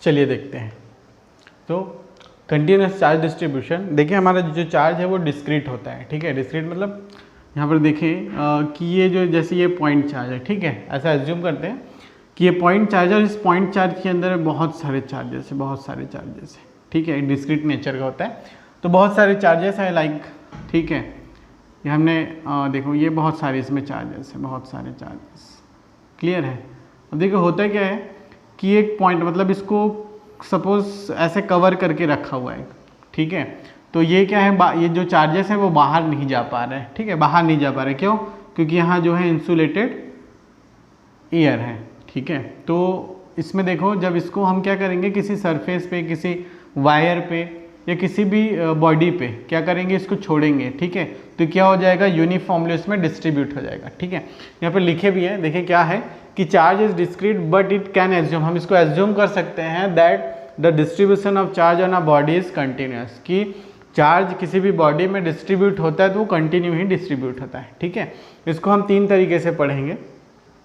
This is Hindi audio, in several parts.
चलिए देखते हैं। तो कंटिन्यूस चार्ज डिस्ट्रीब्यूशन, देखिए हमारा जो चार्ज है वो डिस्क्रीट होता है, ठीक है। डिस्क्रीट मतलब यहाँ पर देखें कि ये जो जैसे ये पॉइंट चार्ज है, ठीक है, ऐसा एज्यूम करते हैं कि ये पॉइंट चार्ज है और इस पॉइंट चार्ज के अंदर बहुत सारे चार्जेस है, ठीक है। डिस्क्रीट नेचर का होता है, तो बहुत सारे चार्जेस है लाइक, ठीक है। ये हमने देखो ये बहुत सारे इसमें चार्जेस है, बहुत सारे चार्जेस, क्लियर है। अब देखो होता क्या है कि एक पॉइंट मतलब इसको सपोज ऐसे कवर करके रखा हुआ है, ठीक है। तो ये क्या है, ये जो चार्जेस हैं वो बाहर नहीं जा पा रहे हैं, ठीक है, बाहर नहीं जा पा रहे। क्यों? क्योंकि यहाँ जो है इंसुलेटेड एयर है, ठीक है। तो इसमें देखो जब इसको हम क्या करेंगे, किसी सरफेस पे, किसी वायर पे या किसी भी बॉडी पे क्या करेंगे, इसको छोड़ेंगे, ठीक है। तो क्या हो जाएगा, यूनिफॉर्मली उसमें डिस्ट्रीब्यूट हो जाएगा, ठीक है। यहाँ पे लिखे भी है, देखिए क्या है कि charge is discrete but it can assume, हम इसको एज्यूम कर सकते हैं that the distribution of charge on a body is continuous, कि चार्ज किसी भी बॉडी में डिस्ट्रीब्यूट होता है तो वो कंटिन्यू ही डिस्ट्रीब्यूट होता है, ठीक है। इसको हम 3 तरीके से पढ़ेंगे।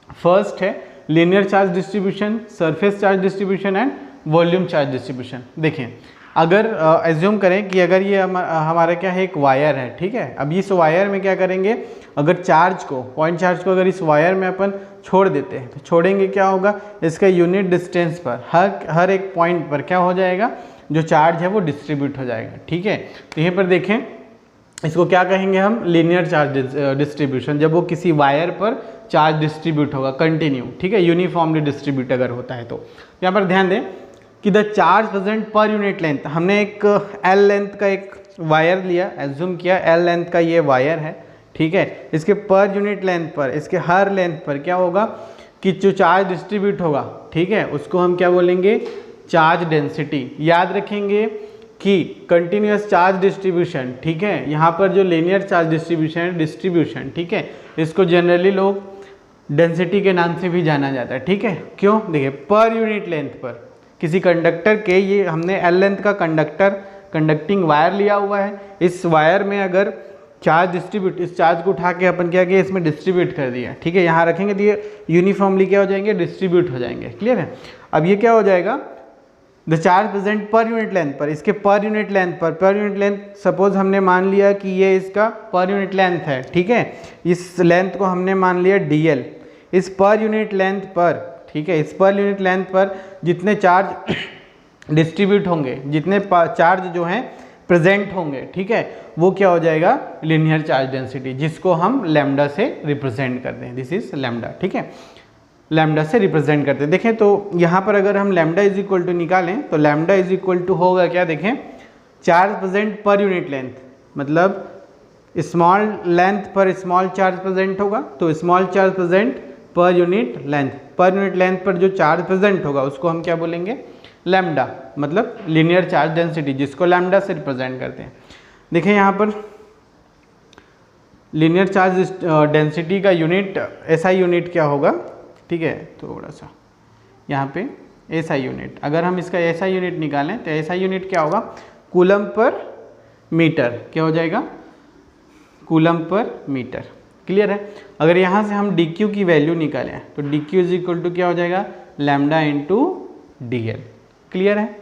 फर्स्ट है linear charge distribution, surface charge distribution and volume charge distribution. देखें अगर एज्यूम करें कि अगर ये हमारा क्या है, एक वायर है, ठीक है। अब इस वायर में क्या करेंगे, अगर चार्ज को, पॉइंट चार्ज को अगर इस वायर में अपन छोड़ देते हैं तो छोड़ेंगे क्या होगा, इसका यूनिट डिस्टेंस पर हर एक पॉइंट पर क्या हो जाएगा, जो चार्ज है वो डिस्ट्रीब्यूट हो जाएगा, ठीक है। तो यहीं पर देखें इसको क्या कहेंगे हम, लीनियर चार्ज डिस्ट्रीब्यूशन, जब वो किसी वायर पर चार्ज डिस्ट्रीब्यूट होगा कंटिन्यू, ठीक है, यूनिफॉर्मली डिस्ट्रीब्यूट अगर होता है। तो यहाँ पर ध्यान दें कि the charge present per unit length, हमने एक एल लेंथ का एक वायर लिया, एज्यूम किया एल लेंथ का ये वायर है, ठीक है। इसके पर यूनिट लेंथ पर, इसके हर लेंथ पर क्या होगा कि जो चार्ज डिस्ट्रीब्यूट होगा, ठीक है, उसको हम क्या बोलेंगे, चार्ज डेंसिटी। याद रखेंगे कि कंटिन्यूस चार्ज डिस्ट्रीब्यूशन, ठीक है, यहाँ पर जो लीनियर चार्ज डिस्ट्रीब्यूशन, ठीक है, इसको जनरली लोग डेंसिटी के नाम से भी जाना जाता है, ठीक है। क्यों? देखिए पर यूनिट लेंथ पर किसी कंडक्टर के, ये हमने एल लेंथ का कंडक्टिंग वायर लिया हुआ है, इस वायर में अगर चार्ज डिस्ट्रीब्यूट, इस चार्ज को उठा के अपन क्या किया, इसमें डिस्ट्रीब्यूट कर दिया, ठीक है, यहाँ रखेंगे तो ये यूनिफॉर्मली क्या हो जाएंगे, डिस्ट्रीब्यूट हो जाएंगे, क्लियर है। अब ये क्या हो जाएगा, the charge present per unit length पर, इसके पर यूनिट लेंथ पर, पर यूनिट लेंथ सपोज हमने मान लिया कि ये इसका पर यूनिट लेंथ है, ठीक है, इस लेंथ को हमने मान लिया dl, इस पर यूनिट लेंथ पर, ठीक है, इस पर यूनिट लेंथ पर जितने चार्ज डिस्ट्रीब्यूट होंगे, जितने चार्ज जो हैं प्रेजेंट होंगे, ठीक है, वो क्या हो जाएगा, लीनियर चार्ज डेंसिटी, जिसको हम लैम्डा से रिप्रेजेंट करते हैं, दिस इज लैम्डा, ठीक है, लैम्डा से रिप्रेजेंट करते हैं। देखें तो यहाँ पर अगर हम लैम्डा इज इक्वल टू निकालें तो लैम्डा इज इक्वल टू होगा क्या, देखें charge present per unit length, मतलब स्मॉल लेंथ पर स्मॉल चार्ज प्रेजेंट होगा, तो small charge present per unit length, per unit length पर जो चार्ज प्रेजेंट होगा उसको हम क्या बोलेंगे, लैम्डा, मतलब लीनियर चार्ज डेंसिटी, जिसको लैम्डा से रिप्रेजेंट करते हैं। देखें यहाँ पर लीनियर चार्ज डेंसिटी का यूनिट, एसआई यूनिट क्या होगा, ठीक है, थोड़ा सा यहाँ पे एसआई यूनिट, अगर हम इसका एसआई यूनिट निकालें तो एसआई यूनिट क्या होगा, कूलम पर मीटर, क्या हो जाएगा, कूलम पर मीटर, क्लियर है। अगर यहाँ से हम dq की वैल्यू निकालें तो dq इज इक्वल टू क्या हो जाएगा, लैम्डा इंटू dl, क्लियर है,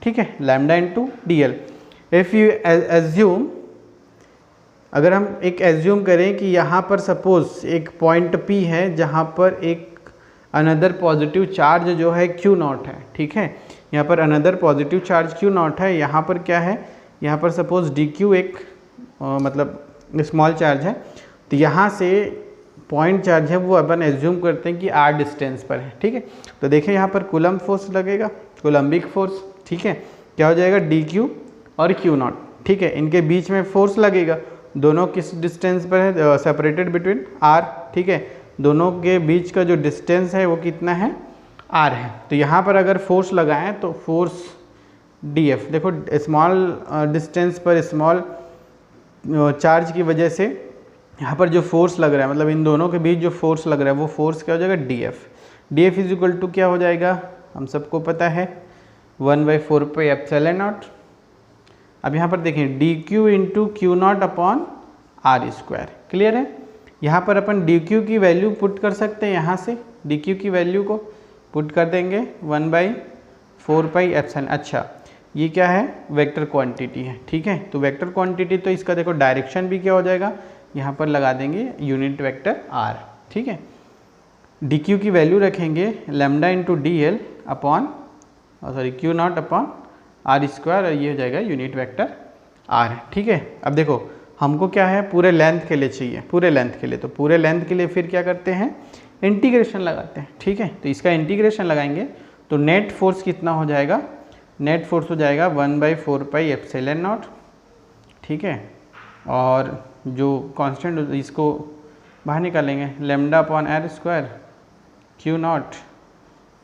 ठीक है, lambda into dl। If you assume, अगर हम एक एज्यूम करें कि यहाँ पर सपोज एक पॉइंट P है जहाँ पर एक अनदर पॉजिटिव चार्ज जो है Q नॉट है, ठीक है, यहाँ पर another positive charge Q not है, यहाँ पर क्या है, यहाँ पर सपोज dq एक मतलब स्मॉल चार्ज है, तो यहाँ से पॉइंट चार्ज है वो अपन एज्यूम करते हैं कि r डिस्टेंस पर है, ठीक है। तो देखिए यहाँ पर कूलम फोर्स लगेगा, कूलम्बिक फोर्स, ठीक है, क्या हो जाएगा, dq और Q नॉट, ठीक है, इनके बीच में फोर्स लगेगा, दोनों किस डिस्टेंस पर है, सेपरेटेड बिटवीन r, ठीक है, दोनों के बीच का जो डिस्टेंस है वो कितना है, r है। तो यहाँ पर अगर फोर्स लगाएं तो फोर्स df, देखो स्मॉल डिस्टेंस पर स्मॉल चार्ज की वजह से यहाँ पर जो फोर्स लग रहा है, मतलब इन दोनों के बीच जो फोर्स लग रहा है वो फोर्स क्या हो जाएगा, df इज इक्वल टू क्या हो जाएगा, हम सबको पता है 1/4 पे एप्सिलॉन नॉट। अब यहाँ पर देखें dq into Q naught upon r square, clear है। यहाँ पर अपन dq की वैल्यू पुट कर सकते हैं, यहाँ से dq की वैल्यू को पुट कर देंगे 1/4 4 पाई एप्सिलॉन। अच्छा ये क्या है, वेक्टर क्वांटिटी है, ठीक है। तो वेक्टर क्वांटिटी तो इसका देखो डायरेक्शन भी क्या हो जाएगा, यहाँ पर लगा देंगे यूनिट वेक्टर r, ठीक है। dq की वैल्यू रखेंगे lambda into D L upon Q naught upon R square, और ये हो जाएगा यूनिट वेक्टर r, ठीक है। अब देखो हमको क्या है, पूरे लेंथ के लिए चाहिए, पूरे लेंथ के लिए, तो पूरे लेंथ के लिए फिर क्या करते हैं, इंटीग्रेशन लगाते हैं, ठीक है। तो इसका इंटीग्रेशन लगाएंगे तो नेट फोर्स कितना हो जाएगा, नेट फोर्स हो जाएगा 1/4 पाई एप्सिलॉन नॉट, ठीक है। और जो कांस्टेंट इसको बाहर निकालेंगे, lambda upon R square Q naught,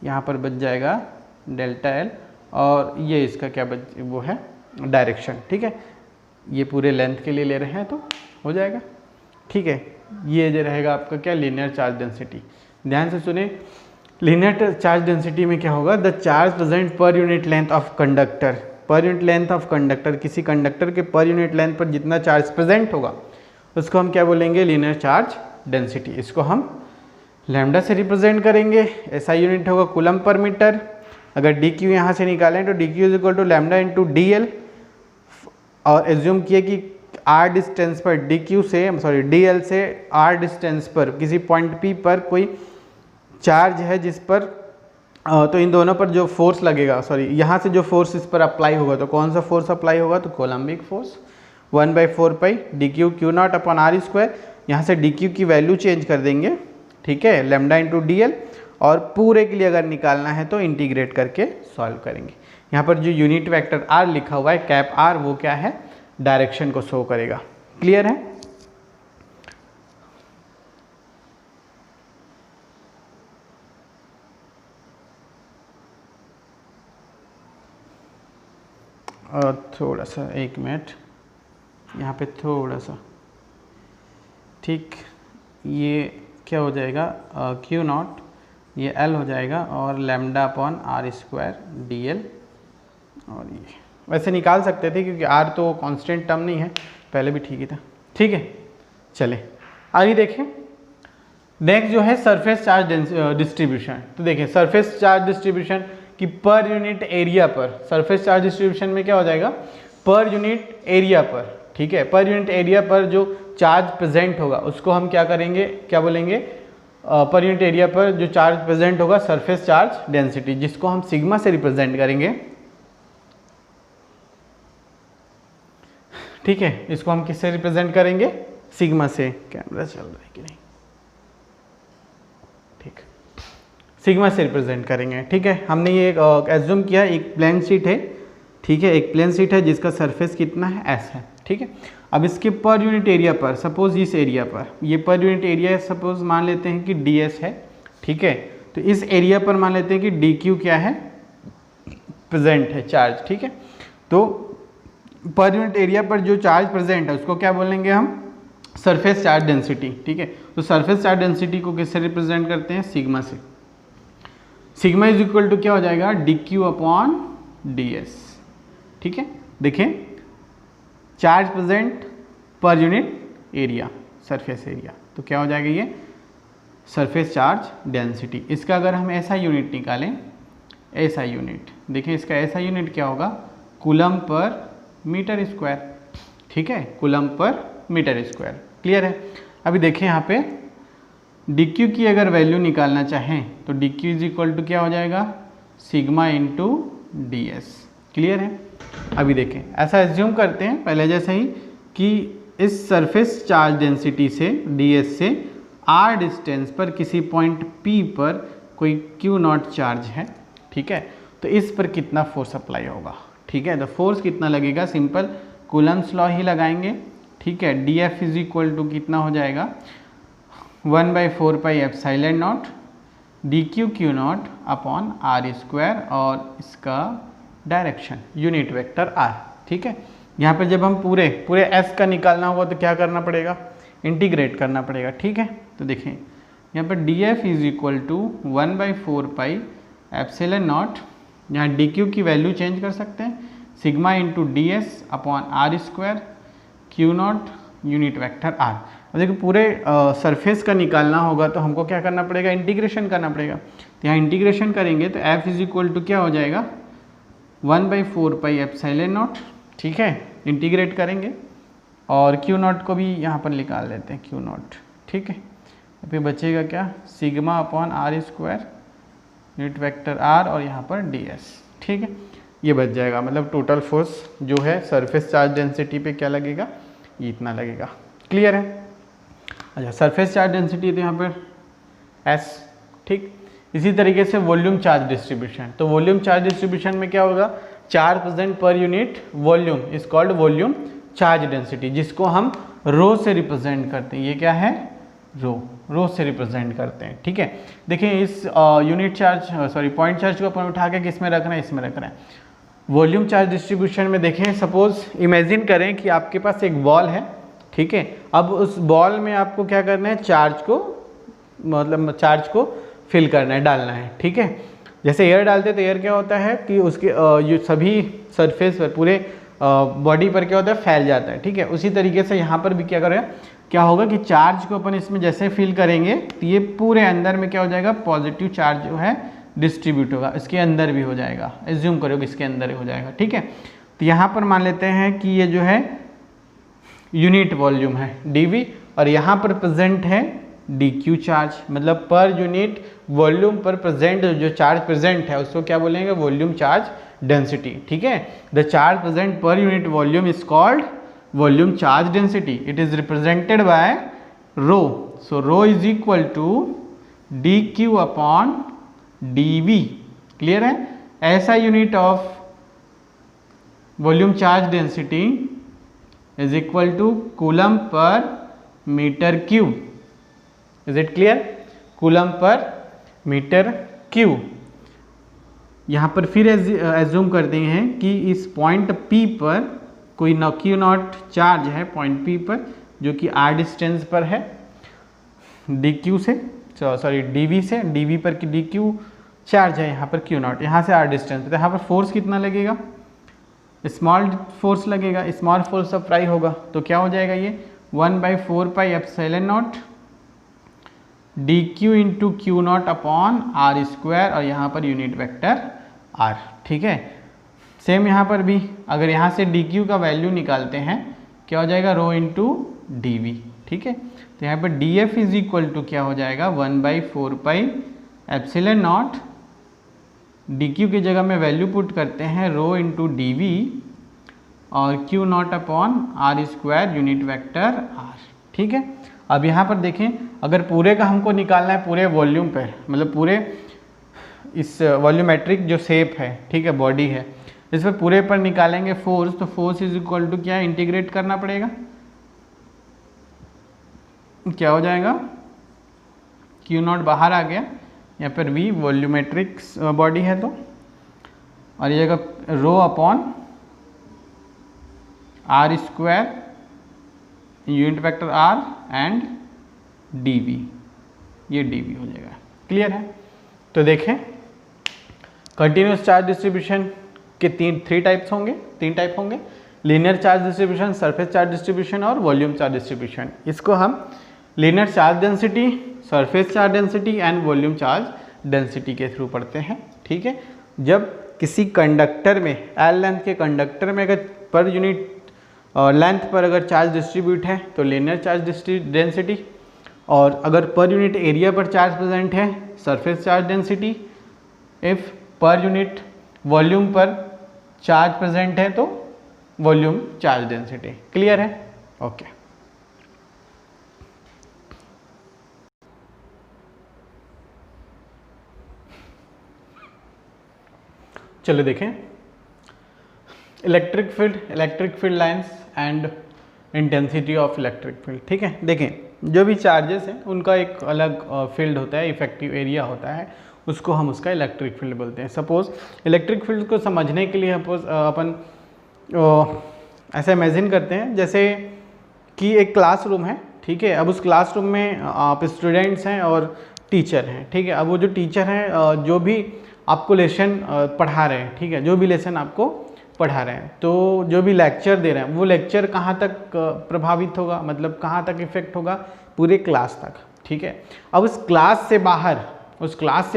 यहाँ पर बच जाएगा डेल्टा एल, और ये इसका क्या वो है डायरेक्शन, ठीक है। ये पूरे लेंथ के लिए ले रहे हैं तो हो जाएगा, ठीक है। ये जो रहेगा आपका क्या, लीनियर चार्ज डेंसिटी। ध्यान से सुने, लीनियर चार्ज डेंसिटी में क्या होगा, the charge present per unit length of conductor, per unit length of conductor, किसी कंडक्टर के पर यूनिट लेंथ पर जितना चार्ज प्रेजेंट होगा उसको हम क्या बोलेंगे, लीनियर चार्ज डेंसिटी। इसको हम लैम्डा से रिप्रेजेंट करेंगे, ऐसा यूनिट होगा कूलम पर मीटर। अगर डी क्यू यहाँ से निकालें तो D Q is equal to lambda into D L, और एज्यूम किए कि आर डिस्टेंस पर डी क्यू से डी एल से आर डिस्टेंस पर किसी पॉइंट पी पर कोई चार्ज है जिस पर तो इन दोनों पर जो फोर्स लगेगा, यहाँ से जो फोर्स इस पर अप्लाई होगा, तो कौन सा फोर्स अप्लाई होगा, तो coulombic force 1/4 pi D Q Q naught upon R square. यहाँ से डी क्यू की वैल्यू चेंज कर देंगे, ठीक है, लैम्डा इंटू डी एल, और पूरे के लिए अगर निकालना है तो इंटीग्रेट करके सॉल्व करेंगे। यहाँ पर जो यूनिट वेक्टर आर लिखा हुआ है कैप आर, वो क्या है, डायरेक्शन को शो करेगा। क्लियर है। और थोड़ा सा 1 मिनट यहाँ पे थोड़ा सा, ठीक, ये क्या हो जाएगा, क्यू नॉट, ये एल हो जाएगा, और lambda upon R square D L, और ये वैसे निकाल सकते थे क्योंकि आर तो कांस्टेंट टर्म नहीं है, पहले भी ठीक ही था, ठीक है। चले आगे देखें। नेक्स्ट जो है सरफेस चार्ज डिस्ट्रीब्यूशन। तो देखिए सरफेस चार्ज डिस्ट्रीब्यूशन कि पर यूनिट एरिया पर, सरफेस चार्ज डिस्ट्रीब्यूशन में क्या हो जाएगा, पर यूनिट एरिया पर, ठीक है, पर यूनिट एरिया पर जो चार्ज प्रेजेंट होगा उसको हम क्या करेंगे, क्या बोलेंगे, पर यूनिट एरिया पर जो चार्ज प्रेजेंट होगा सरफेस चार्ज डेंसिटी, जिसको हम सिग्मा से रिप्रेजेंट करेंगे, ठीक है। इसको हम किससे रिप्रेजेंट करेंगे, सिग्मा से। कैमरा चल रहा है कि नहीं, ठीक, सिग्मा से रिप्रेजेंट करेंगे, ठीक है। हमने ये एज्यूम किया एक प्लेन शीट है, ठीक है, एक प्लेन शीट है जिसका सरफेस कितना है, एस है, ठीक है। अब इसके पर यूनिट एरिया पर, सपोज इस एरिया पर, ये पर यूनिट एरिया सपोज मान लेते हैं कि डी एस है, ठीक है। तो इस एरिया पर मान लेते हैं कि डी क्यू क्या है, प्रेजेंट है चार्ज, ठीक है। तो पर यूनिट एरिया पर जो चार्ज प्रेजेंट है उसको क्या बोलेंगे हम, सरफेस चार्ज डेंसिटी, ठीक है। तो सरफेस चार्ज डेंसिटी को किससे रिप्रेजेंट करते हैं, सिग्मा से। सिग्मा इज इक्वल टू क्या हो जाएगा, D Q upon D S, ठीक है। देखें charge present per unit area, surface area, तो क्या हो जाएगा ये सरफेस चार्ज डेंसिटी। इसका अगर हम ऐसा यूनिट निकालें, ऐसा यूनिट, देखें इसका ऐसा यूनिट क्या होगा, कूलम पर मीटर स्क्वायर, ठीक है, coulomb per metre square. Clear है। अभी देखें यहाँ पे डी क्यू की अगर वैल्यू निकालना चाहें तो D Q is equal to क्या हो जाएगा, sigma into D S. Clear है। अभी देखें ऐसा एज्यूम करते हैं पहले जैसे ही कि इस सरफेस चार्ज डेंसिटी से डी एस से आर डिस्टेंस पर किसी पॉइंट पी पर कोई क्यू नॉट चार्ज है, ठीक है। तो इस पर कितना फोर्स अप्लाई होगा, ठीक है। तो फोर्स कितना लगेगा, सिंपल कूलम्स लॉ ही लगाएंगे, ठीक है। D F is equal to कितना हो जाएगा 1/4 pi epsilon naught D Q Q naught upon R square और इसका डायरेक्शन यूनिट वेक्टर आर, ठीक है। यहाँ पे जब हम पूरे एस का निकालना होगा तो क्या करना पड़ेगा, इंटीग्रेट करना पड़ेगा, ठीक है। तो देखें यहाँ पर D F is equal to 1/4 pi epsilon naught, यहाँ डी क्यू की वैल्यू चेंज कर सकते हैं, sigma into D S upon R square Q naught unit vector R. अब देखो पूरे सरफेस का निकालना होगा तो हमको क्या करना पड़ेगा, इंटीग्रेशन करना पड़ेगा। तो यहाँ इंटीग्रेशन करेंगे तो एफ इज इक्वल टू क्या हो जाएगा, 1/4πε0, ठीक है, इंटीग्रेट करेंगे और Q0 को भी यहाँ पर निकाल लेते हैं, Q0, ठीक है। फिर बचेगा क्या, sigma upon r square unit vector r और यहाँ पर ds, ठीक है। ये बच जाएगा, मतलब टोटल फोर्स जो है सरफेस चार्ज डेंसिटी पे क्या लगेगा, ये इतना लगेगा। क्लियर है। अच्छा, सरफेस चार्ज डेंसिटी तो यहाँ पर s, ठीक। इसी तरीके से वॉल्यूम चार्ज डिस्ट्रीब्यूशन, तो वॉल्यूम चार्ज डिस्ट्रीब्यूशन में क्या होगा, charge present per unit volume is called volume charge density, जिसको हम रो से रिप्रेजेंट करते हैं। ये क्या है, रो से रिप्रेजेंट करते हैं, ठीक है। देखिए इस यूनिट चार्ज पॉइंट चार्ज को अपन उठा के किस में रखना है, इसमें रखना है। वॉल्यूम चार्ज डिस्ट्रीब्यूशन में देखें, सपोज इमेजिन करें कि आपके पास एक बॉल है, ठीक है। अब उस बॉल में आपको क्या करना है, चार्ज को मतलब चार्ज को फिल करना है, डालना है, ठीक है। जैसे एयर डालते हैं तो एयर क्या होता है कि उसके ये सभी सरफेस पर पूरे बॉडी पर क्या होता है, फैल जाता है, ठीक है। उसी तरीके से यहाँ पर भी क्या करें, क्या होगा कि चार्ज को अपन इसमें जैसे फिल करेंगे तो ये पूरे अंदर में क्या हो जाएगा, पॉजिटिव चार्ज जो है डिस्ट्रीब्यूट होगा, इसके अंदर भी हो जाएगा, एज्यूम करो कि इसके अंदर ही हो जाएगा, ठीक है। तो यहाँ पर मान लेते हैं कि ये जो है यूनिट वॉल्यूम है dV और यहाँ पर प्रेजेंट है dq चार्ज, मतलब पर यूनिट वॉल्यूम पर प्रेजेंट जो चार्ज प्रेजेंट है उसको क्या बोलेंगे, वॉल्यूम चार्ज डेंसिटी, ठीक है। The charge present per unit volume is called volume charge density, it is represented by rho, so rho is equal to dq upon dV। Clear है। ऐसा unit of volume charge density is equal to coulomb per metre cube. Is it clear, coulomb per metre cube. यहाँ पर फिर एज्यूम करते हैं कि इस पॉइंट P पर कोई Q0 चार्ज है पॉइंट P पर, जो कि r डिस्टेंस पर है dq से, dV से, dV पर dq चार्ज है यहाँ पर Q0, यहाँ से r डिस्टेंस, तो यहाँ पर फोर्स कितना लगेगा, स्मॉल फोर्स लगेगा, स्मॉल फोर्स अप्लाई होगा तो क्या हो जाएगा, ये 1/4πε0 dq into Q0 upon r square और यहाँ पर यूनिट वेक्टर r, ठीक है। सेम यहाँ पर भी अगर यहाँ से dq का वैल्यू निकालते हैं क्या हो जाएगा, रो इंटू dV, ठीक है। तो यहाँ पर dF इज इक्वल टू क्या हो जाएगा, 1/4πε0 dq की जगह में वैल्यू पुट करते हैं रो इंटू dV और Q0 upon r square unit vector r, ठीक है। अब यहाँ पर देखें, अगर पूरे का हमको निकालना है पूरे वॉल्यूम पर, मतलब पूरे इस वॉल्यूमेट्रिक जो शेप है, ठीक है, बॉडी है, इस पर पूरे पर निकालेंगे फोर्स, तो फोर्स इज इक्वल टू क्या, इंटीग्रेट करना पड़ेगा, क्या हो जाएगा, Q0 बाहर आ गया, यहाँ पर V वॉल्यूमेट्रिक बॉडी है तो, और ये जगह rho upon r square unit vector r and dV, ये dV हो जाएगा। क्लियर है। तो देखें कंटिन्यूस चार्ज डिस्ट्रीब्यूशन के तीन टाइप होंगे, linear charge distribution, surface charge distribution और वॉल्यूम चार्ज डिस्ट्रीब्यूशन। इसको हम linear charge density, surface charge density and volume charge density के थ्रू पढ़ते हैं, ठीक है। जब किसी कंडक्टर में L लेंथ के कंडक्टर में अगर पर यूनिट लेंथ पर अगर चार्ज डिस्ट्रीब्यूट है तो लीनियर चार्ज डेंसिटी, और अगर पर यूनिट एरिया पर चार्ज प्रेजेंट है सरफेस चार्ज डेंसिटी, इफ पर यूनिट वॉल्यूम पर चार्ज प्रेजेंट है तो वॉल्यूम चार्ज डेंसिटी। क्लियर है, ओके। चलो देखें electric field lines and intensity of electric field, ठीक है। देखें जो भी चार्जेस हैं उनका एक अलग फील्ड होता है, इफेक्टिव एरिया होता है, उसको हम उसका इलेक्ट्रिक फील्ड बोलते हैं। सपोज इलेक्ट्रिक फील्ड को समझने के लिए अपन ऐसा इमेजिन करते हैं जैसे कि एक क्लासरूम है, ठीक है। अब उस क्लासरूम में आप स्टूडेंट्स हैं और टीचर हैं, ठीक है। अब वो जो टीचर हैं जो भी आपको लेसन पढ़ा रहे हैं, ठीक है, जो भी लेसन आपको पढ़ा रहे हैं, तो जो भी लेक्चर दे रहे हैं वो लेक्चर कहाँ तक प्रभावित होगा, मतलब कहाँ तक इफेक्ट होगा, पूरे क्लास तक, ठीक है। अब उस क्लास से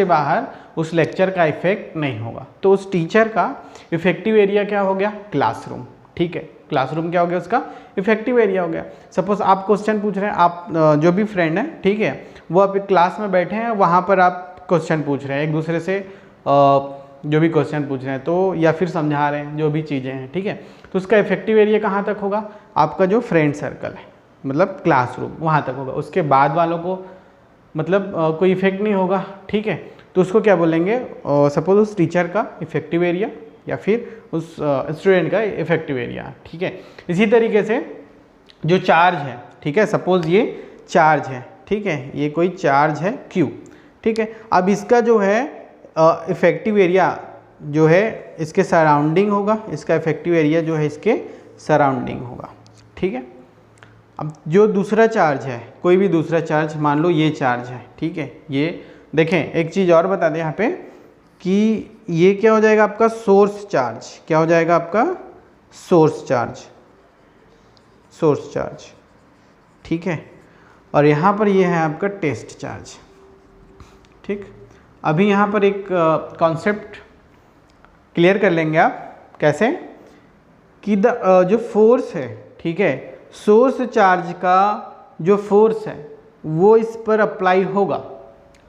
बाहर उस लेक्चर का इफेक्ट नहीं होगा। तो उस टीचर का इफेक्टिव एरिया क्या हो गया? क्लासरूम। ठीक है, क्लासरूम क्या हो गया? उसका इफेक्टिव एरिया हो गया। सपोज आप क्वेश्चन पूछ रहे हैं, आप जो भी फ्रेंड है, ठीक है, वो आप एक क्लास में बैठे हैं, वहाँ पर आप क्वेश्चन पूछ रहे हैं एक दूसरे से, जो भी क्वेश्चन पूछ रहे हैं तो, या फिर समझा रहे हैं जो भी चीज़ें हैं, ठीक है, तो उसका इफेक्टिव एरिया कहाँ तक होगा? आपका जो फ्रेंड सर्कल है, मतलब क्लासरूम, वहाँ तक होगा। उसके बाद वालों को मतलब कोई इफेक्ट नहीं होगा। ठीक है, तो उसको क्या बोलेंगे? सपोज उस टीचर का इफेक्टिव एरिया या फिर उस स्टूडेंट का इफेक्टिव एरिया। ठीक है, इसी तरीके से जो चार्ज है, ठीक है, सपोज ये चार्ज है, ठीक है, ये कोई चार्ज है Q, ठीक है, अब इसका जो है इफेक्टिव एरिया जो है इसके सराउंडिंग होगा, इसका इफेक्टिव एरिया जो है इसके सराउंडिंग होगा। ठीक है, अब जो दूसरा चार्ज है, कोई भी दूसरा चार्ज, मान लो ये चार्ज है, ठीक है, ये देखें, एक चीज़ और बता दें यहाँ पे कि ये क्या हो जाएगा आपका? Source charge. क्या हो जाएगा आपका? Source charge, source charge. ठीक है, और यहाँ पर ये है आपका टेस्ट चार्ज। ठीक, अभी यहाँ पर एक कॉन्सेप्ट क्लियर कर लेंगे आप। कैसे? कि जो फोर्स है, ठीक है, सोर्स चार्ज का जो फोर्स है वो इस पर अप्लाई होगा,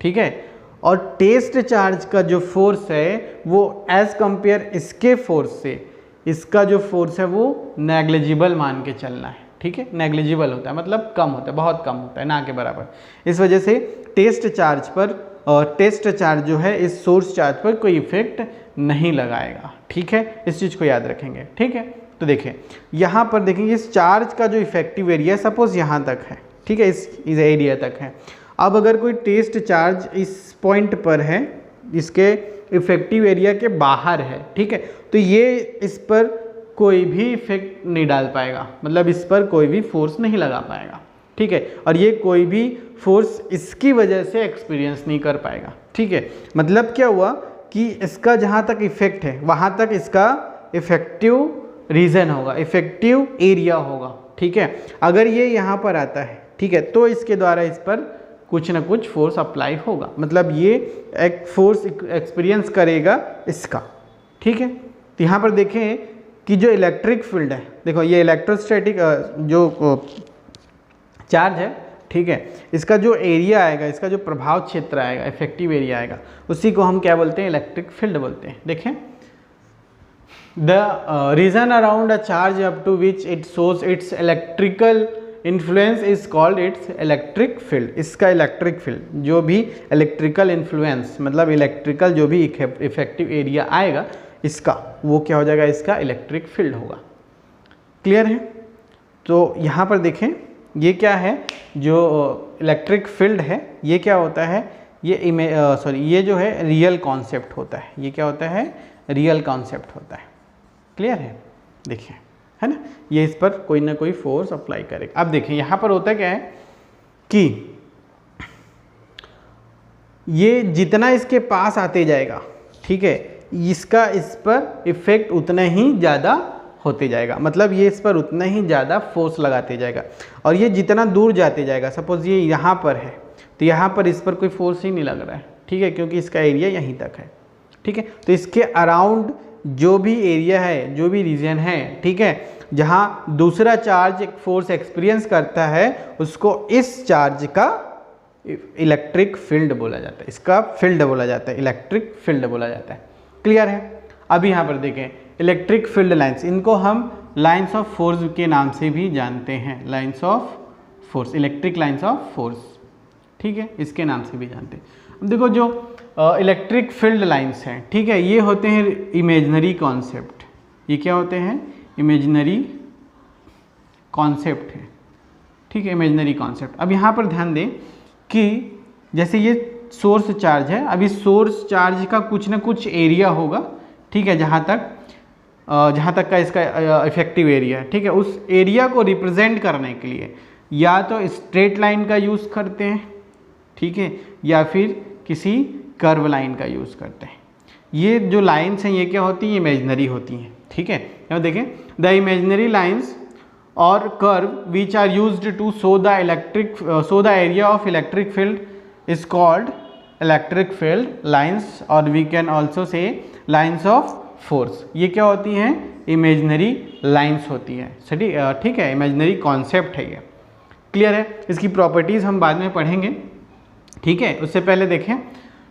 ठीक है, और टेस्ट चार्ज का जो फोर्स है वो एज कंपेयर इसके फोर्स से, इसका जो फोर्स है वो नेग्लिजिबल मान के चलना है। ठीक है, नेग्लिजिबल होता है मतलब कम होता है, बहुत कम होता है, ना के बराबर। इस वजह से टेस्ट चार्ज पर, टेस्ट चार्ज जो है इस सोर्स चार्ज पर कोई इफेक्ट नहीं लगाएगा। ठीक है, इस चीज़ को याद रखेंगे। ठीक है, तो देखिए यहाँ पर देखेंगे इस चार्ज का जो इफेक्टिव एरिया सपोज यहाँ तक है, ठीक है, इस एरिया तक है। अब अगर कोई टेस्ट चार्ज इस पॉइंट पर है, इसके इफेक्टिव एरिया के बाहर है, ठीक है, तो ये इस पर कोई भी इफेक्ट नहीं डाल पाएगा, मतलब इस पर कोई भी फोर्स नहीं लगा पाएगा। ठीक है, और ये कोई भी फोर्स इसकी वजह से एक्सपीरियंस नहीं कर पाएगा। ठीक है, मतलब क्या हुआ कि इसका जहाँ तक इफेक्ट है वहाँ तक इसका इफेक्टिव रीजन होगा, इफेक्टिव एरिया होगा। ठीक है, अगर ये यहाँ पर आता है, ठीक है, तो इसके द्वारा इस पर कुछ ना कुछ फोर्स अप्लाई होगा, मतलब ये एक फोर्स एक्सपीरियंस करेगा इसका। ठीक है, तो यहाँ पर देखें कि जो इलेक्ट्रिक फील्ड है, देखो ये इलेक्ट्रोस्टैटिक जो चार्ज है, ठीक है, इसका जो एरिया आएगा, इसका जो प्रभाव क्षेत्र आएगा, इफेक्टिव एरिया आएगा, उसी को हम क्या बोलते हैं? इलेक्ट्रिक फील्ड बोलते हैं। देखें, the region around a charge up to which it shows its electrical influence is called its electric field. इसका इलेक्ट्रिक फील्ड, जो भी इलेक्ट्रिकल इन्फ्लुएंस मतलब इलेक्ट्रिकल जो भी इफेक्टिव एरिया आएगा इसका, वो क्या हो जाएगा? इसका इलेक्ट्रिक फील्ड होगा। क्लियर है? तो यहाँ पर देखें ये क्या है? जो इलेक्ट्रिक फील्ड है ये क्या होता है? ये ये जो है रियल कॉन्सेप्ट होता है। ये क्या होता है? रियल कॉन्सेप्ट होता है। क्लियर है? देखिए, है ना, ये इस पर कोई ना कोई फोर्स अप्लाई करेगा। अब देखिए यहाँ पर होता क्या है कि ये जितना इसके पास आते जाएगा, ठीक है, इसका इस पर इफेक्ट उतना ही ज़्यादा होते जाएगा, मतलब ये इस पर उतना ही ज़्यादा फोर्स लगाते जाएगा। और ये जितना दूर जाते जाएगा, सपोज ये यहाँ पर है तो यहाँ पर इस पर कोई फोर्स ही नहीं लग रहा है, ठीक है, क्योंकि इसका एरिया यहीं तक है। ठीक है, तो इसके अराउंड जो भी एरिया है, जो भी रीजन है, ठीक है, जहाँ दूसरा चार्ज एक फोर्स एक्सपीरियंस करता है, उसको इस चार्ज का इलेक्ट्रिक फील्ड बोला जाता है, इसका फील्ड बोला जाता है, इलेक्ट्रिक फील्ड बोला जाता है। क्लियर है? अब यहाँ पर देखें इलेक्ट्रिक फील्ड लाइंस, इनको हम लाइंस ऑफ फोर्स के नाम से भी जानते हैं, lines of force, electric lines of force, ठीक है, इसके नाम से भी जानते हैं। अब देखो जो इलेक्ट्रिक फील्ड लाइंस हैं, ठीक है, ये होते हैं इमेजिनरी कॉन्सेप्ट। ये क्या होते हैं? इमेजिनरी कॉन्सेप्ट है, ठीक है, इमेजिनरी कॉन्सेप्ट। अब यहाँ पर ध्यान दें कि जैसे ये सोर्स चार्ज है, अब इस सोर्स चार्ज का कुछ ना कुछ एरिया होगा, ठीक है, जहाँ तक का इसका इफेक्टिव एरिया है, ठीक है, उस एरिया को रिप्रेजेंट करने के लिए या तो स्ट्रेट लाइन का यूज़ करते हैं, ठीक है, या फिर किसी कर्व लाइन का यूज़ करते हैं। ये जो लाइंस हैं ये क्या होती हैं? इमेजिनरी होती हैं, ठीक है। अब देखें द इमेजिनरी लाइंस और curve which are used to show the area of electric field is called electric field lines और we can also say lines of force. ये क्या होती हैं? इमेजिनरी लाइंस होती है। सही, ठीक है, इमेजिनरी कॉन्सेप्ट है ये। क्लियर है? इसकी प्रॉपर्टीज़ हम बाद में पढ़ेंगे, ठीक है। उससे पहले देखें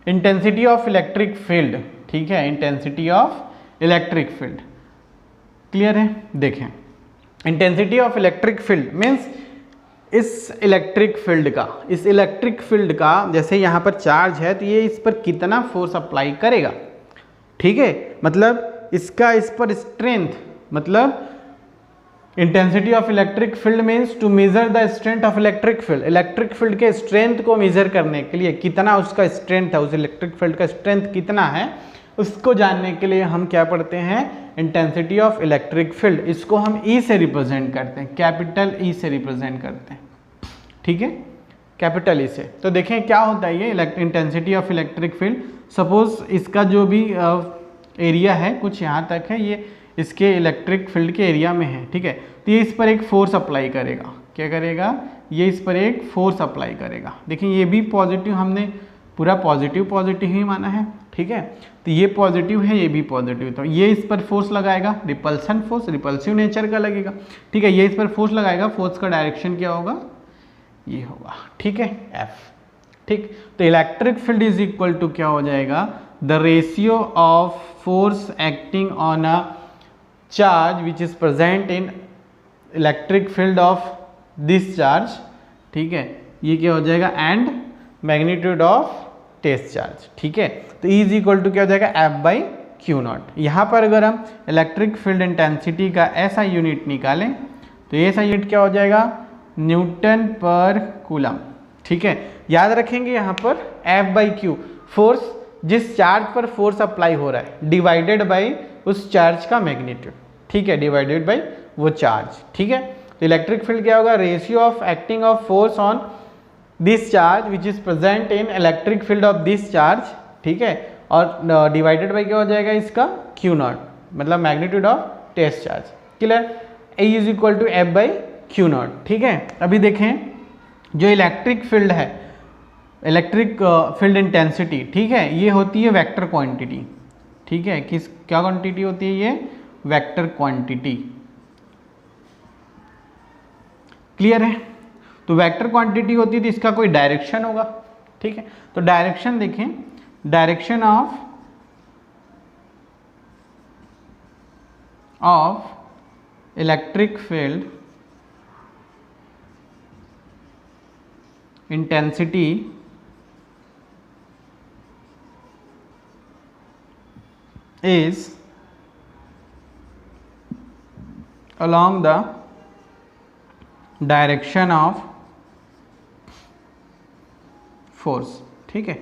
इंटेंसिटी ऑफ इलेक्ट्रिक फील्ड, ठीक है, intensity of electric field. Clear है? देखें intensity of electric field means इस इलेक्ट्रिक फील्ड का जैसे यहाँ पर चार्ज है तो ये इस पर कितना फोर्स अप्लाई करेगा, ठीक है। मतलब इसका इस पर स्ट्रेंथ, मतलब intensity of electric field means to measure the strength of electric field के स्ट्रेंथ को मेजर करने के लिए कितना उसका स्ट्रेंथ है, उस इलेक्ट्रिक फील्ड का स्ट्रेंथ कितना है उसको जानने के लिए हम क्या पढ़ते हैं? Intensity of electric field. इसको हम ई से रिप्रेजेंट करते हैं, कैपिटल ई से रिप्रेजेंट करते हैं, ठीक है, कैपिटल ई से। तो देखें क्या होता है ये intensity of electric field. Suppose इसका जो भी एरिया है कुछ यहाँ तक है, ये इसके इलेक्ट्रिक फील्ड के एरिया में है, ठीक है। तो ये इस पर एक फोर्स अप्लाई करेगा। क्या करेगा? ये इस पर एक फोर्स अप्लाई करेगा। देखिए ये भी पॉजिटिव, हमने पूरा पॉजिटिव ही माना है, ठीक है। तो ये पॉजिटिव है, ये भी पॉजिटिव, तो ये इस पर फोर्स लगाएगा, रिपल्सन फोर्स, रिपल्सिव नेचर का लगेगा, ठीक है। ये इस पर फोर्स लगाएगा, फोर्स का डायरेक्शन क्या होगा? ये होगा, ठीक है, एफ, ठीक। तो electric field is equal to क्या हो जाएगा? The ratio of force acting on a charge which is present in electric field of this charge, ठीक है। ये क्या हो जाएगा? And magnitude of test charge, ठीक है। तो E इज इक्वल टू क्या हो जाएगा? F/Q0। यहाँ पर अगर हम इलेक्ट्रिक फील्ड इंटेंसिटी का ऐसा यूनिट निकालें तो ऐसा यूनिट क्या हो जाएगा? न्यूटन पर कूलम, ठीक है। याद रखेंगे यहाँ पर F/Q, फोर्स, जिस चार्ज पर फोर्स अप्लाई हो रहा है डिवाइडेड बाई उस चार्ज का मैग्नीट्यूड, ठीक है, डिवाइडेड बाई वो चार्ज, ठीक है। तो इलेक्ट्रिक फील्ड क्या होगा? Ratio of acting of force on this charge which is present in electric field of this charge, ठीक है, और डिवाइडेड बाई क्या हो जाएगा इसका? Q0, मतलब magnitude of test charge. Clear? A is equal to F/Q0, ठीक है। अभी देखें जो इलेक्ट्रिक फील्ड है, इलेक्ट्रिक फील्ड इंटेंसिटी, ठीक है, ये होती है वेक्टर क्वांटिटी, ठीक है। क्या क्वांटिटी होती है? ये वेक्टर क्वांटिटी। क्लियर है? तो वेक्टर क्वांटिटी होती है तो इसका कोई डायरेक्शन होगा, ठीक है। तो डायरेक्शन देखें, direction of electric field intensity is along the direction of force, ठीक है।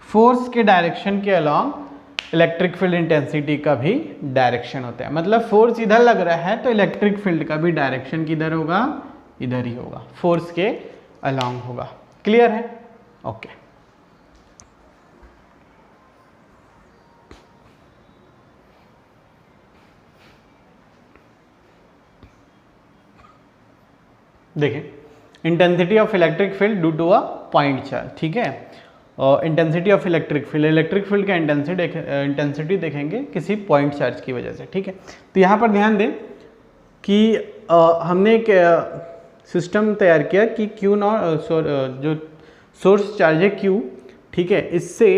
फोर्स के डायरेक्शन के अलॉन्ग इलेक्ट्रिक फील्ड इंटेंसिटी का भी डायरेक्शन होता है। मतलब फोर्स इधर लग रहा है तो इलेक्ट्रिक फील्ड का भी डायरेक्शन किधर होगा? इधर ही होगा, फोर्स के अलॉन्ग होगा। क्लियर है? ओके। देखिए intensity of electric field due to a point charge, ठीक है। इंटेंसिटी ऑफ इलेक्ट्रिक फील्ड का इंटेंसिटी देखेंगे किसी पॉइंट चार्ज की वजह से, ठीक है। तो यहाँ पर ध्यान दें कि हमने एक सिस्टम तैयार किया कि जो सोर्स चार्ज है Q, ठीक है, इससे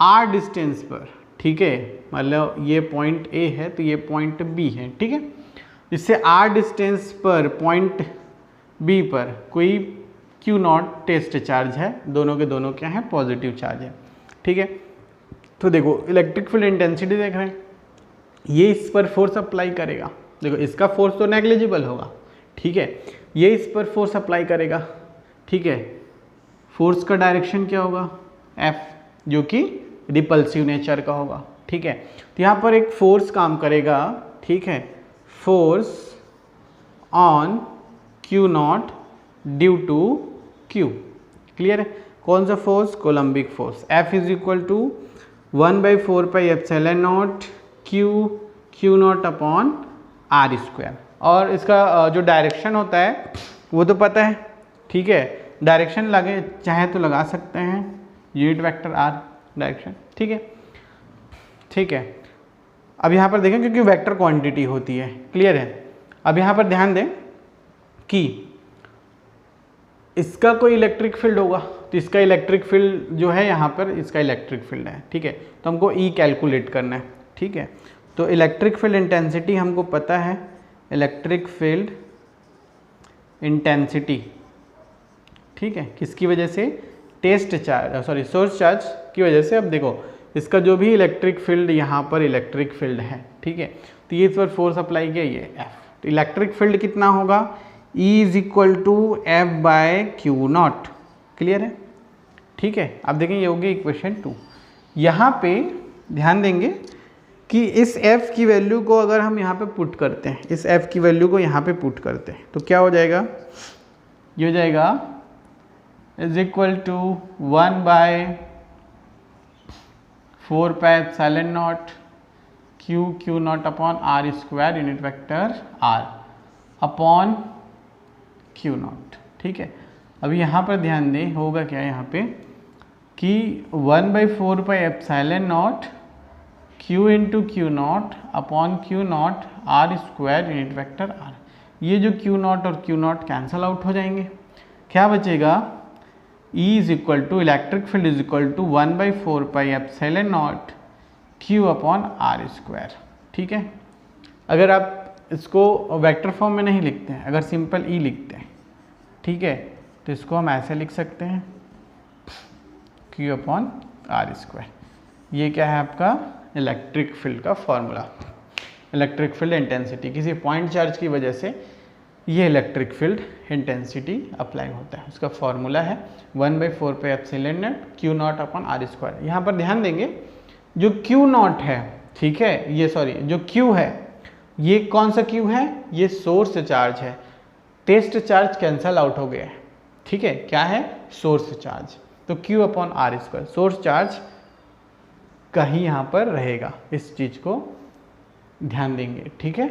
R डिस्टेंस पर, ठीक है, मतलब ये पॉइंट A है तो ये पॉइंट B है, ठीक है। इससे R डिस्टेंस पर पॉइंट B पर कोई Q0 टेस्ट चार्ज है, दोनों के दोनों क्या है? पॉजिटिव चार्ज है, ठीक है। तो देखो इलेक्ट्रिक फील्ड इंटेंसिटी देख रहे हैं, ये इस पर फोर्स अप्लाई करेगा, देखो इसका फोर्स तो नेग्लिजिबल होगा, ठीक है। ये इस पर फोर्स अप्लाई करेगा, ठीक है। फोर्स का डायरेक्शन क्या होगा? F, जो कि रिपल्सिव नेचर का होगा, ठीक है। तो यहाँ पर एक फोर्स काम करेगा, ठीक है, force on Q0 due to Q। Clear है? कौन सा force? Coulombic force. F is equal to 1/4πε0 Q0 upon R²। और इसका जो डायरेक्शन होता है वो तो पता है, ठीक है। डायरेक्शन लगे चाहे तो लगा सकते हैं, यूनिट वेक्टर आर डायरेक्शन, ठीक है, ठीक है। अब यहाँ पर देखें क्योंकि वेक्टर क्वांटिटी होती है, क्लियर है। अब यहाँ पर ध्यान दें कि इसका कोई इलेक्ट्रिक फील्ड होगा, तो इसका इलेक्ट्रिक फील्ड जो है यहाँ पर इसका इलेक्ट्रिक फील्ड है, ठीक है, तो हमको ई कैलकुलेट करना है, ठीक है। तो इलेक्ट्रिक फील्ड इंटेंसिटी हमको पता है, इलेक्ट्रिक फील्ड इंटेंसिटी, ठीक है, किसकी वजह से, test charge sorry source charge की वजह से। अब देखो इसका जो भी इलेक्ट्रिक फील्ड यहाँ पर इलेक्ट्रिक फील्ड है, ठीक है, तो ये इस पर फोर्स अप्लाई किया, ये एफ, तो इलेक्ट्रिक फील्ड कितना होगा, E is equal to F by Q naught, clear है, ठीक है। अब देखें ये हो गई इक्वेशन 2। यहाँ पे ध्यान देंगे कि इस f की वैल्यू को अगर हम यहाँ पे पुट करते हैं, इस f की वैल्यू को यहाँ पे पुट करते हैं, तो क्या हो जाएगा, ये हो जाएगा is equal to 1 by 4 pi epsilon naught Q naught upon R square unit vector R upon Q naught, ठीक है। अब यहाँ पर ध्यान दें होगा क्या यहाँ पे कि 1 by 4 pi epsilon naught Q into Q naught upon Q naught R square unit vector R, ये जो क्यू नॉट और क्यू नॉट कैंसल आउट हो जाएंगे, क्या बचेगा, E is equal to electric field is equal to 1 by 4 pi epsilon naught Q upon R square, ठीक है। अगर आप इसको वेक्टर फॉर्म में नहीं लिखते हैं, अगर सिंपल E लिखते हैं, ठीक है, तो इसको हम ऐसे लिख सकते हैं क्यू अपॉन आर स्क्वायर। ये क्या है आपका इलेक्ट्रिक फील्ड का फॉर्मूला, इलेक्ट्रिक फील्ड इंटेंसिटी, किसी पॉइंट चार्ज की वजह से ये इलेक्ट्रिक फील्ड इंटेंसिटी अप्लाई होता है, उसका फॉर्मूला है 1 by 4 pi epsilon naught Q naught upon R square. यहाँ पर ध्यान देंगे जो क्यू नॉट है, ठीक है, ये सॉरी जो क्यू है, ये कौन सा क्यू है, ये सोर्स चार्ज है, टेस्ट चार्ज कैंसल आउट हो गया है, ठीक है, क्या है, सोर्स चार्ज, तो Q upon R square, source charge कहीं यहाँ पर रहेगा, इस चीज़ को ध्यान देंगे, ठीक है,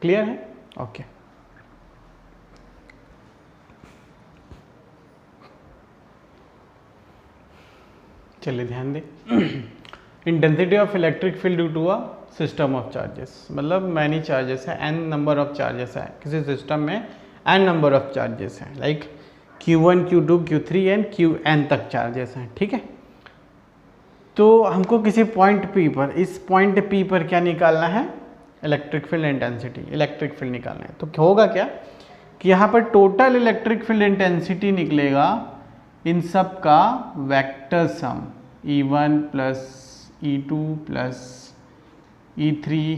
क्लियर है, ओके। चलिए ध्यान दें intensity of electric field due to a system of charges, मतलब मैनी चार्जेस है, n नंबर ऑफ चार्जेस है, किसी सिस्टम में n नंबर ऑफ चार्जेस हैं, like Q1 Q2 Q3 and Qn तक चार्जेस हैं, ठीक है। तो हमको किसी पॉइंट P पर, इस पॉइंट P पर क्या निकालना है, electric field intensity, electric field निकालना है। तो होगा क्या कि यहाँ पर टोटल इलेक्ट्रिक फील्ड इंटेंसिटी निकलेगा इन सब का vector sum, E1 plus E2 plus E3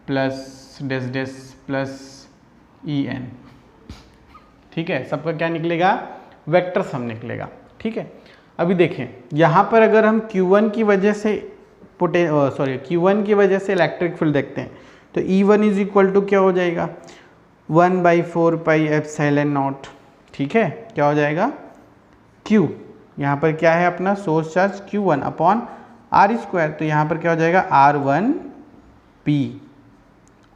plus dash dash plus En, ठीक है, सबका क्या निकलेगा, वेक्टर सम निकलेगा, ठीक है। अभी देखें यहाँ पर अगर हम Q1 की वजह से Q1 की वजह से इलेक्ट्रिक फील्ड देखते हैं, तो E1 इज इक्वल टू क्या हो जाएगा, 1 बाई 4 पाई एप्सिलॉन नॉट, ठीक है, क्या हो जाएगा, Q, यहाँ पर क्या है अपना source charge Q1 upon R square, तो यहाँ पर क्या हो जाएगा R1P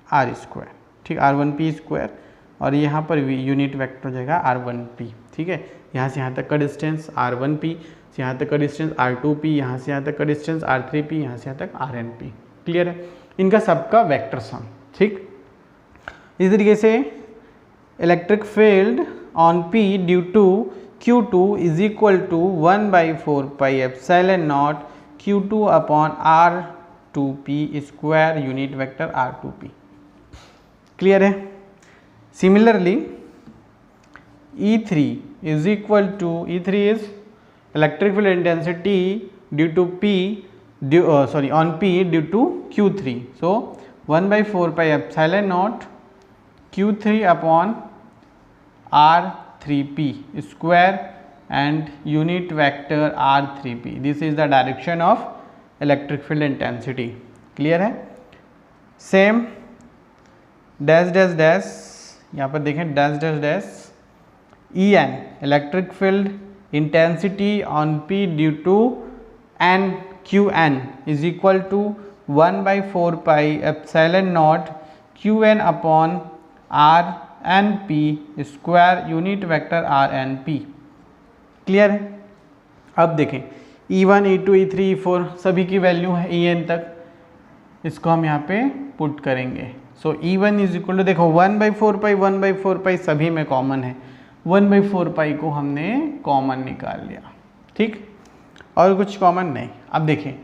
आर स्क्वायर, ठीक, R1P स्क्वायर, और यहाँ पर यूनिट वेक्टर हो जाएगा R1P, ठीक है। यहाँ से यहाँ तक का डिस्टेंस R1P, यहाँ तक का डिस्टेंस R2P, यहाँ से यहाँ तक का डिस्टेंस R3P, यहाँ से यहाँ तक RNP, क्लियर है, इनका सबका वेक्टर सम, ठीक। इस तरीके से electric field on P due to Q2 is equal to 1 by 4 pi epsilon nought Q2 upon R2P square unit vector R2P, clear है। Similarly E3 is equal to, E3 is electric field intensity due to on P due to Q3, so 1 by 4 pi epsilon naught Q3 upon R3P square and unit vector R3P, this is the direction of electric field intensity, clear है। सेम डैश डैश डैश, यहाँ पर देखें dash dash dash En electric field intensity on P due to n Qn is equal to 1 by 4 pi epsilon naught Qn upon Rnp square unit vector Rnp, clear है। अब देखें E1, E2, E3, E4 सभी की वैल्यू है En तक, इसको हम यहाँ पे पुट करेंगे। सो E1 इज इक्वल टू, देखो 1/4 1/4 सभी में कॉमन है, 1/4 को हमने कॉमन निकाल लिया, ठीक, और कुछ कॉमन नहीं। अब देखिए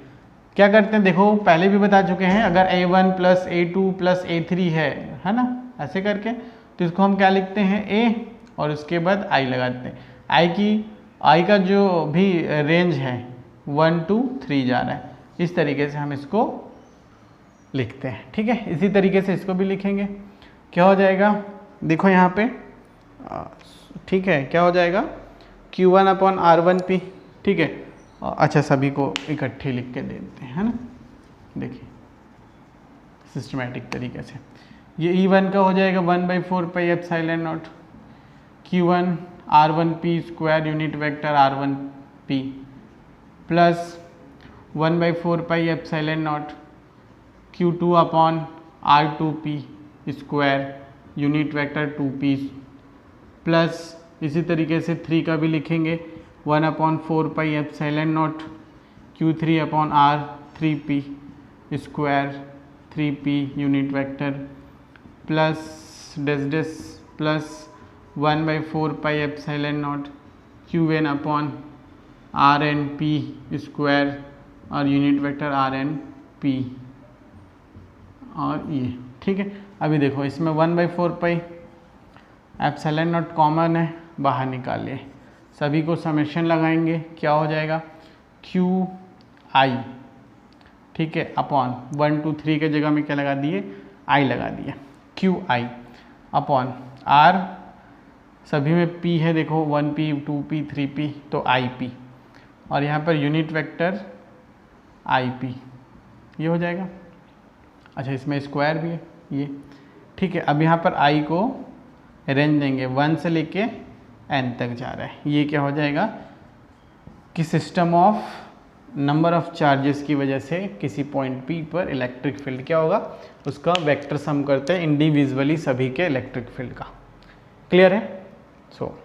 क्या करते हैं, देखो पहले भी बता चुके हैं, अगर A1 plus A2 plus A3 है ना, ऐसे करके, तो इसको हम क्या लिखते हैं A, और उसके बाद I लगाते हैं। I का जो भी रेंज है 1 to 3 जा रहा है, इस तरीके से हम इसको लिखते हैं, ठीक है। इसी तरीके से इसको भी लिखेंगे, क्या हो जाएगा, देखो यहाँ पे, ठीक है, क्या हो जाएगा Q1/R1P, ठीक है। अच्छा सभी को इकट्ठे लिख के देते हैं, है ना, देखिए सिस्टमेटिक तरीके से। ये E1 का हो जाएगा 1/4πε0 Q1/R1P square unit vector R1P plus 1/4πε0 Q2/R2P square unit vector 2P plus इसी तरीके से 3 का भी लिखेंगे 1/4πε0 Q3/R3P square 3P unit vector plus dash plus 1/4πε0 Qn/RnP square और यूनिट वेक्टर RnP, और ये ठीक है। अभी देखो इसमें 1/4πε0 कॉमन है, बाहर निकालिए, सभी को समेशन लगाएंगे, क्या हो जाएगा QI, ठीक है, अपॉन 1 2 3 के जगह में क्या लगा दिए, I लगा दिया, QI अपॉन R, सभी में P है, देखो 1P 2P 3P, तो IP, और यहाँ पर यूनिट वेक्टर IP, ये हो जाएगा। अच्छा इसमें स्क्वायर भी है ये, ठीक है। अब यहाँ पर I को रेंज देंगे 1 से लेके n तक जा रहा है, ये क्या हो जाएगा कि system of number of charges की वजह से किसी पॉइंट P पर इलेक्ट्रिक फील्ड क्या होगा, उसका वेक्टर सम करते हैं इंडिविजुअली सभी के इलेक्ट्रिक फील्ड का। क्लियर है? सो